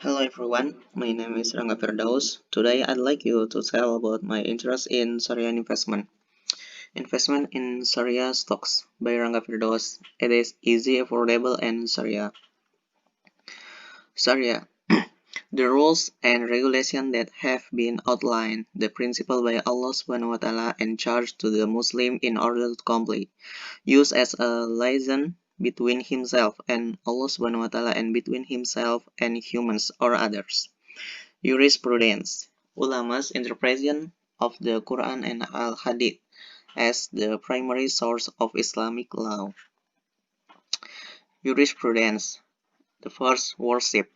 Hello everyone, my name is Rangga Firdaus. Today I'd like you to tell about my interest in Sharia investment. Investment in Sharia stocks by Rangga Firdaus. It is easy, affordable, and Sharia. Sharia. The rules and regulations that have been outlined, the principle by Allah Subhanahu wa Ta'ala and charged to the Muslim in order to comply, used as a liaison between himself and Allah Subhanahu wa Ta'ala and between himself and humans or others. Jurisprudence: Ulama's interpretation of the Quran and Al-Hadith as the primary source of Islamic law. Jurisprudence: the first, worship,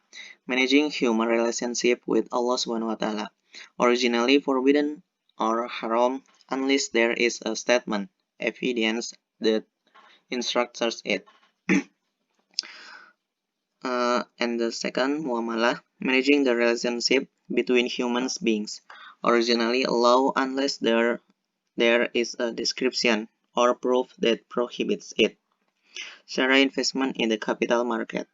managing human relationship with Allah Subhanahu wa Ta'ala, originally forbidden or haram unless there is a statement, evidence that instructs it. And the second, muamalah, managing the relationship between human beings, originally allowed unless there is a description or proof that prohibits it. Sharia investment in the capital market.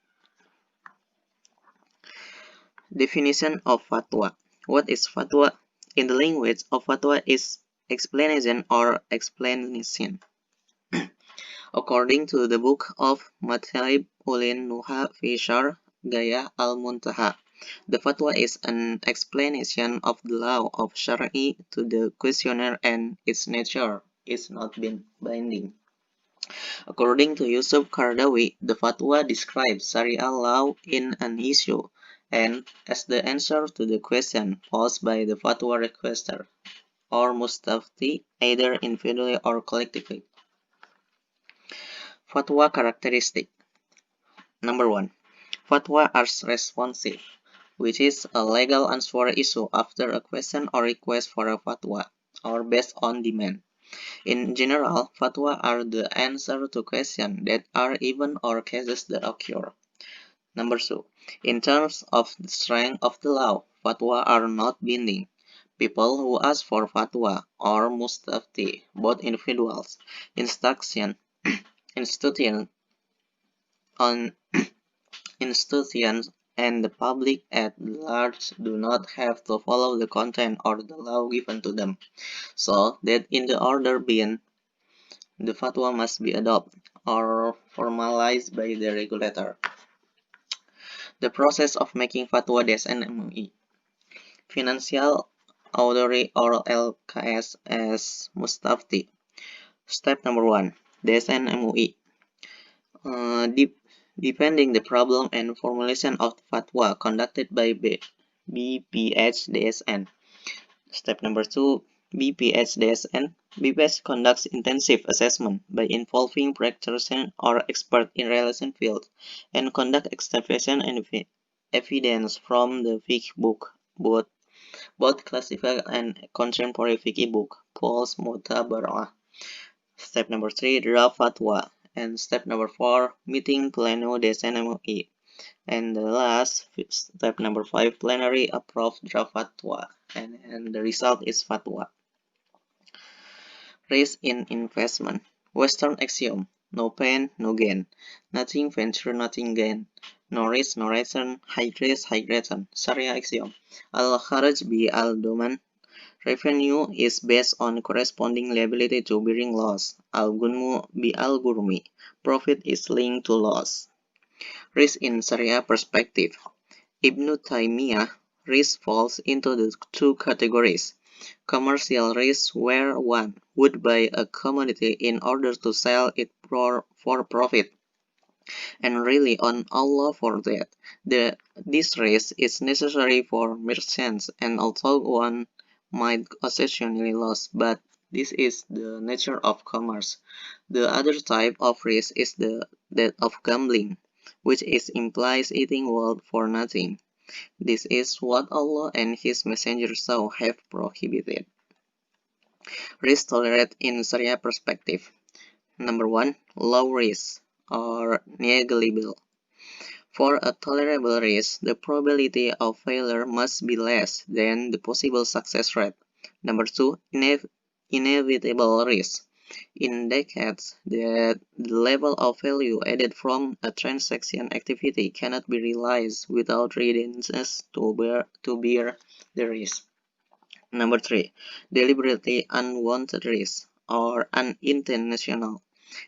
Definition of fatwa. What is fatwa? In the language of fatwa is explanation or explanation. According to the book of Madhab Ulin Nuha fi Syarh Gaya al-Muntaha, the fatwa is an explanation of the law of Shari to the questioner and its nature is not binding. According to Yusuf Qaradawi, the fatwa describes Sharia law in an issue and as the answer to the question posed by the fatwa requester or mustafti, either individually or collectively. Fatwa characteristic. Number 1. Fatwa are responsive, which is a legal answer issue after a question or request for a fatwa, or based on demand. In general, fatwa are the answer to questions that are even or cases that occur. Number 2. In terms of the strength of the law, fatwa are not binding. People who ask for fatwa or mustafti, both individuals, institutions on institutions and the public at large do not have to follow the content or the law given to them, so that in the order being, the fatwa must be adopted or formalized by the regulator. The process of making fatwa DSN-MUI. Financial Authority or LKS as Mustafti. Step number 1. DSN-MUI. Depending the problem and formulation of fatwa conducted by BPH-DSN. Step number 2. BPH-DSN. BPH conducts intensive assessment by involving practitioners or experts in relevant fields and conduct excavation and evidence from the fiqh book, both classical and contemporary fiqh book, Paul's Mutabara'ah. Step number 3. Draft fatwa. And step number 4, meeting pleno DSN-MUI. And the last, step number 5, plenary approved draft fatwa. And the result is fatwa. Risk in investment. Western axiom. No pain, no gain. Nothing venture, nothing gain. No risk, no return. High risk, high return. Sharia axiom. Al-Kharaj bi al-Doman. Revenue is based on corresponding liability to bearing loss. Al-Gunmu bi al-Gurmi. Profit is linked to loss. Risk in Sharia perspective. Ibn Taymiyyah, risk falls into the two categories. Commercial risk, where one would buy a commodity in order to sell it for profit and rely on Allah for that. This risk is necessary for merchants, and although one might occasionally lose, but this is the nature of commerce. The other type of risk is that of gambling, which implies eating world for nothing. This is what Allah and His Messenger have prohibited. Risk tolerate in Sharia perspective. Number 1. Low risk or negligible. For a tolerable risk, the probability of failure must be less than the possible success rate. Number 2. Inevitable risk. indicates that the level of value added from a transaction activity cannot be realized without readiness to bear the risk. Number 3. Deliberately unwanted risk or unintentional.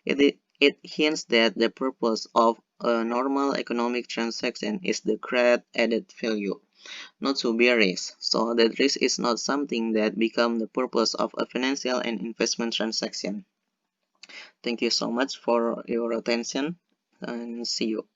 It hints that the purpose of a normal economic transaction is to create added value, not to bear risk. So that risk is not something that becomes the purpose of a financial and investment transaction. Thank you so much for your attention and see you.